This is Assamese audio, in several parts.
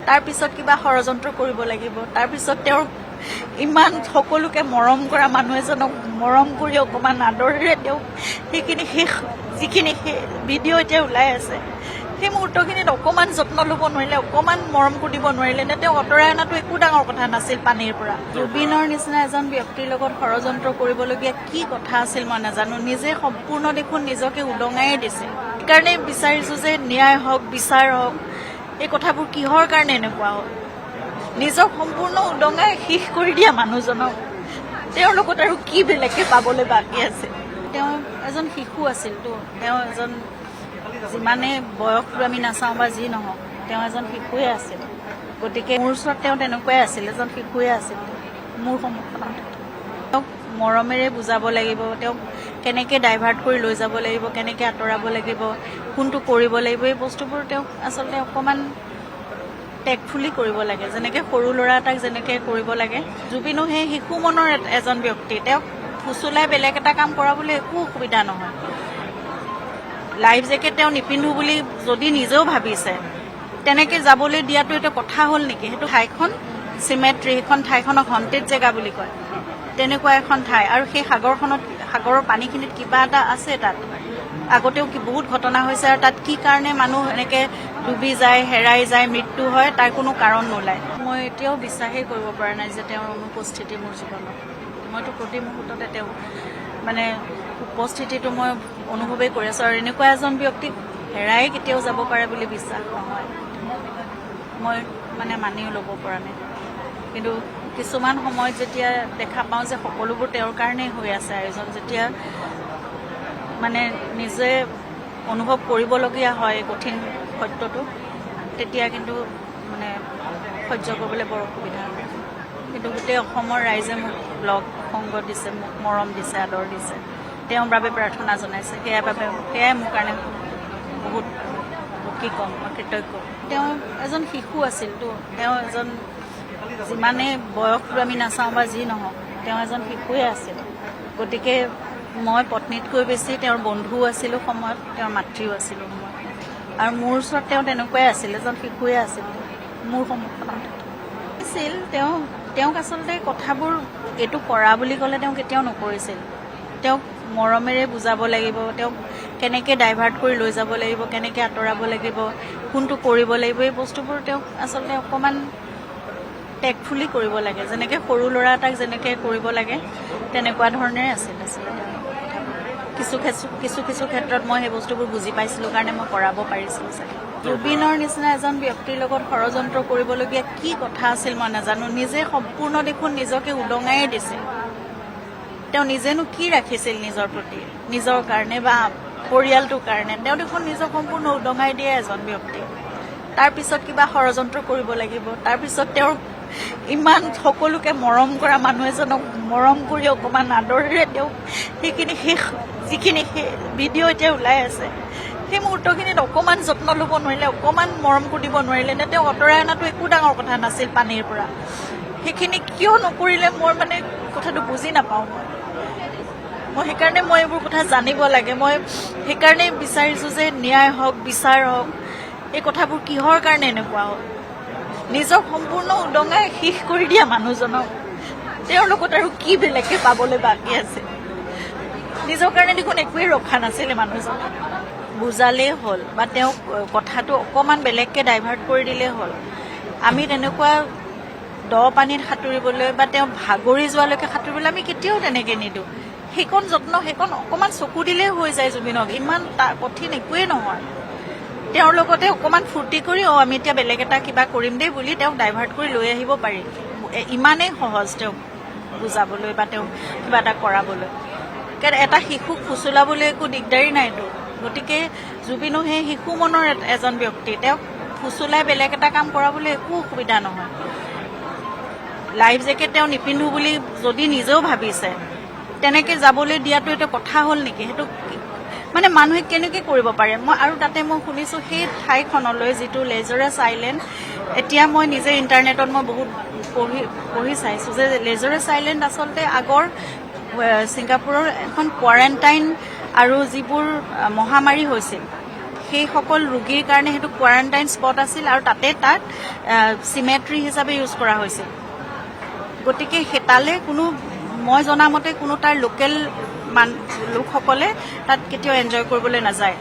তাৰ পিছত কিবা ষড়যন্ত্ৰ কৰিব লাগিব। তাৰ পিছত তেওঁৰ ইমান সকলোকে মৰম কৰা মানুহ এজনক মৰম কৰি অকণমান আদৰেৰে তেওঁক সেইখিনি যিখিনি ভিডিঅ' এতিয়া ওলাই আছে, সেই মুহূৰ্তখিনিত অকণমান যত্ন ল'ব নোৱাৰিলে, অকণমান মৰম কৰিব নোৱাৰিলে নে তেওঁক আঁতৰাই অনাটো একো ডাঙৰ কথা নাছিল পানীৰ পৰা। জুবিনৰ নিচিনা এজন ব্যক্তিৰ লগত ষড়যন্ত্ৰ কৰিবলগীয়া কি কথা আছিল মই নাজানো। নিজে সম্পূৰ্ণ দেখোন নিজকে উদঙায়ে দিছে। সেইকাৰণে বিচাৰিছোঁ যে ন্যায় হওক, বিচাৰ হওক, এই কথাবোৰ কিহৰ কাৰণে এনেকুৱা হ'ল। নিজক সম্পূৰ্ণ উদঙাই শেষ কৰি দিয়া মানুহজনক তেওঁৰ লগত আৰু কি বেলেগকৈ পাবলৈ বাকী আছে। তেওঁ এজন শিশু আছিলতো, তেওঁ এজন যিমানে বয়স আমি নাচাওঁ বা যি নহওক, তেওঁ এজন শিশুৱে আছিল। গতিকে মোৰ ওচৰত তেওঁ তেনেকুৱাই আছিল, এজন শিশুৱে আছিল মোৰ সন্মুখত। তেওঁক মৰমেৰে বুজাব লাগিব, তেওঁক কেনেকৈ ডাইভাৰ্ট কৰি লৈ যাব লাগিব, কেনেকৈ আঁতৰাব লাগিব, কোনটো কৰিব লাগিব, এই বস্তুবোৰ তেওঁক আচলতে অকণমান টেকফুলি কৰিব লাগে, যেনেকৈ সৰু ল'ৰা এটাক যেনেকৈ কৰিব লাগে। জুবিনো সেই শিশু মনৰ এজন ব্যক্তি, তেওঁক ফুচুলাই বেলেগ এটা কাম কৰাবলৈ একো অসুবিধা নহয়। লাইফ জেকেট তেওঁ নিপিন্ধো বুলি যদি নিজেও ভাবিছে, তেনেকৈ যাবলৈ দিয়াটো এটা কথা হ'ল নেকি? সেইটো ঠাইখন চিমেট্ৰি, সেইখন ঠাইখনক হণ্টেড জেগা বুলি কয়, তেনেকুৱা এখন ঠাই। আৰু সেই সাগৰৰ পানীখিনিত কিবা এটা আছে তাত, আগতেও বহুত ঘটনা হৈছে, আৰু তাত কি কাৰণে মানুহ এনেকৈ ডুবি যায়, হেৰাই যায়, মৃত্যু হয়, তাৰ কোনো কাৰণ নোলায়। মই এতিয়াও বিশ্বাসেই কৰিব পৰা নাই যে তেওঁৰ অনুপস্থিতি মোৰ জীৱনত। মইতো প্ৰতি মুহূৰ্ততে তেওঁ মানে উপস্থিতিটো মই অনুভৱেই কৰি আছোঁ। আৰু এনেকুৱা এজন ব্যক্তিক হেৰাই কেতিয়াও যাব পাৰে বুলি বিশ্বাস নহয়, মই মানে মানিও ল'ব পৰা নাই। কিন্তু কিছুমান সময়ত যেতিয়া দেখা পাওঁ যে সকলোবোৰ তেওঁৰ কাৰণেই হৈ আছে আয়োজন, যেতিয়া মানে নিজে অনুভৱ কৰিবলগীয়া হয় কঠিন সত্যটো, তেতিয়া কিন্তু মানে সহ্য কৰিবলৈ বৰ অসুবিধা হয়। কিন্তু গোটেই অসমৰ ৰাইজে মোক লগ সংগ দিছে, মোক মৰম দিছে, আদৰ দিছে, তেওঁৰ বাবে প্ৰাৰ্থনা জনাইছে, সেয়াই মোৰ কাৰণে বহুত কি ক'ম, মই কৃতজ্ঞ। তেওঁ এজন শিশু আছিলতো, তেওঁ এজন যিমানে বয়স আমি নাচাওঁ বা যি নহওক, তেওঁ এজন শিশুৱে আছিল। গতিকে মই পত্নীতকৈ বেছি তেওঁৰ বন্ধুও আছিলোঁ সময়ত, তেওঁৰ মাতৃও আছিলোঁ সময়ত। আৰু মোৰ ওচৰত তেওঁ তেনেকুৱাই আছিল, এজন শিশুৱে আছিল মোৰ সন্মুখত আছিল। তেওঁক আচলতে কথাবোৰ এইটো কৰা বুলি ক'লে তেওঁ কেতিয়াও নকৰিছিল। তেওঁক মৰমেৰে বুজাব লাগিব, তেওঁক কেনেকৈ ডাইভাৰ্ট কৰি লৈ যাব লাগিব, কেনেকৈ আঁতৰাব লাগিব, কোনটো কৰিব লাগিব, এই বস্তুবোৰ তেওঁক আচলতে অকণমান টেকফুলি কৰিব লাগে, যেনেকৈ সৰু ল'ৰা এটাক যেনেকৈ কৰিব লাগে, তেনেকুৱা ধৰণেৰে আছিল আচলতে। কিছু ক্ষেত্ৰত মই সেই বস্তুবোৰ বুজি পাইছিলোঁ কাৰণে মই কৰাব পাৰিছিলোঁ চাগে। জুবিনৰ নিচিনা এজন ব্যক্তিৰ লগত ষড়যন্ত্ৰ কৰিবলগীয়া কি কথা আছিল মই নাজানো। নিজে সম্পূৰ্ণ দেখোন নিজকে উদঙায়ে দিছিল। তেওঁ নিজেনো কি ৰাখিছিল নিজৰ প্ৰতি, নিজৰ কাৰণে বা পৰিয়ালটোৰ কাৰণে? তেওঁ দেখোন নিজক সম্পূৰ্ণ উদঙাই দিয়ে এজন ব্যক্তি। তাৰ পিছত কিবা ষড়যন্ত্ৰ কৰিব লাগিব, তাৰ পিছত তেওঁৰ ইমান সকলোকে মৰম কৰা মানুহ এজনক মৰম কৰি অকণমান আদৰেৰে তেওঁক সেইখিনি যিখিনি ভিডিঅ' এতিয়া ওলাই আছে, সেই মুহূৰ্তখিনিত অকণমান যত্ন ল'ব নোৱাৰিলে, অকণমান মৰম কৰিব নোৱাৰিলে নে তেওঁক আঁতৰাই অনাটো একো ডাঙৰ কথা নাছিল পানীৰ পৰা। সেইখিনি কিয় নকৰিলে মই মানে কথাটো বুজি নাপাওঁ। মই সেইকাৰণে মই এইবোৰ কথা জানিব লাগে। মই সেইকাৰণেই বিচাৰিছোঁ যে ন্যায় হওক, বিচাৰ হওক, এই কথাবোৰ কিহৰ কাৰণে এনেকুৱা হ'ল। নিজক সম্পূৰ্ণ উদঙাই শেষ কৰি দিয়া মানুহজনক তেওঁৰ লগত আৰু কি বেলেগকৈ পাবলৈ বাকী আছে। নিজৰ কাৰণে দেখোন একোৱেই ৰখা নাছিলে মানুহজনক। বুজালেই হ'ল বা তেওঁক কথাটো অকণমান বেলেগকৈ ডাইভাৰ্ট কৰি দিলেই হ'ল। আমি তেনেকুৱা দ পানীত সাঁতুৰিবলৈ বা তেওঁ ভাগৰি যোৱালৈকে সাঁতুৰিবলৈ আমি কেতিয়াও তেনেকৈ নিদিওঁ। সেইকণ অকণমান চকু দিলেই হৈ যায় জুবিনক, ইমান কঠিন একোৱেই নহয়। তেওঁৰ লগতে অকণমান ফূৰ্তি কৰি আমি এতিয়া বেলেগ এটা কিবা কৰিম দেই বুলি তেওঁক ডাইভাৰ্ট কৰি লৈ আহিব পাৰি। ইমানেই সহজ তেওঁক বুজাবলৈ বা তেওঁক কিবা এটা কৰাবলৈ। কাৰণ এটা শিশুক ফুচুলাবলৈ একো দিগদাৰী নাইতো। গতিকে জুবিনো সেই শিশু মনৰ এজন ব্যক্তি, তেওঁক ফুচুলাই বেলেগ এটা কাম কৰাবলৈ একো অসুবিধা নহয়। লাইফ জেকেট তেওঁ নিপিন্ধো বুলি যদি নিজেও ভাবিছে, তেনেকৈ যাবলৈ দিয়াটো এটা কথা হ'ল নেকি? সেইটো মানে মানুহে কেনেকৈ কৰিব পাৰে? আৰু তাতে মই শুনিছোঁ সেই ঠাইখনলৈ যিটো লেজাৰাছ আইলেণ্ড, এতিয়া মই নিজে ইণ্টাৰনেটত মই বহুত পঢ়ি চাইছোঁ যে লেজাৰাছ আইলেণ্ড আচলতে আগৰ ছিংগাপুৰৰ এখন কোৱাৰেণ্টাইন আৰু যিবোৰ মহামাৰী হৈছিল সেইসকল ৰোগীৰ কাৰণে সেইটো কোৱাৰেণ্টাইন স্পট আছিল আৰু তাত চিমেট্ৰি হিচাপে ইউজ কৰা হৈছিল। গতিকে তালে কোনো মই জনামতে কোনো তাৰ লোকেল লোকসকলে তাত কেতিয়াও এনজয় কৰিবলৈ নাযায়।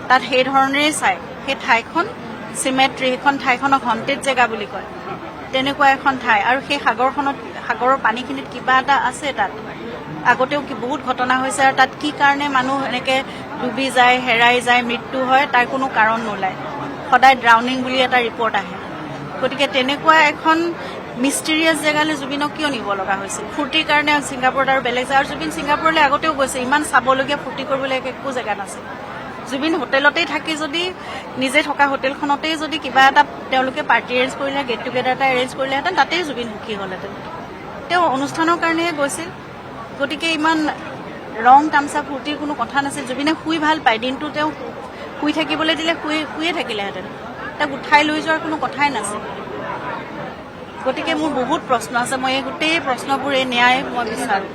তাত সেই ধৰণেই চায়। সেই ঠাইখন চিমেট্ৰি, সেইখন ঠাইখনক হণ্টেড জেগা বুলি কয়, তেনেকুৱা এখন ঠাই। আৰু সেই সাগৰৰ পানীখিনিত কিবা এটা আছে তাত। আগতেও বহুত ঘটনা হৈছে আৰু তাত কি কাৰণে মানুহ এনেকৈ ডুবি যায়, হেৰাই যায়, মৃত্যু হয়, তাৰ কোনো কাৰণ নোলায়। সদায় ড্ৰাউনিং বুলি এটা ৰিপৰ্ট আহে। গতিকে তেনেকুৱা এখন মিষ্টেৰিয়াছ জেগালৈ জুবিনক কিয় নিব লগা হৈছিল? ফূৰ্তিৰ কাৰণে ছিংগাপুৰত আৰু বেলেগ জেগা। আৰু জুবিন ছিংগাপুৰলৈ আগতেও গৈছে, ইমান চাবলগীয়া ফূৰ্তি কৰিবলগীয়া একো জেগা নাছিল। জুবিন হোটেলতেই থাকি যদি নিজে থকা হোটেলখনতেই যদি কিবা এটা তেওঁলোকে পাৰ্টি এৰেঞ্জ কৰিলে, গেট টুগেডাৰ এটা এৰেঞ্জ কৰিলেহেঁতেন, তাতেই জুবিন সুখী হ'লহেঁতেন। তেওঁ অনুষ্ঠানৰ কাৰণেহে গৈছিল। গতিকে ইমান ৰং তামচা ফূৰ্তিৰ কোনো কথা নাছিল। জুবিনে শুই ভাল পায়, দিনটো তেওঁ শুই থাকিবলৈ দিলে শুয়ে থাকিলেহেঁতেন। তেওঁক উঠাই লৈ যোৱাৰ কোনো কথাই নাছিল। গতিকে মোৰ বহুত প্ৰশ্ন আছে। মই এই গোটেই প্ৰশ্নবোৰ ন্যায় মই বিচাৰোঁ।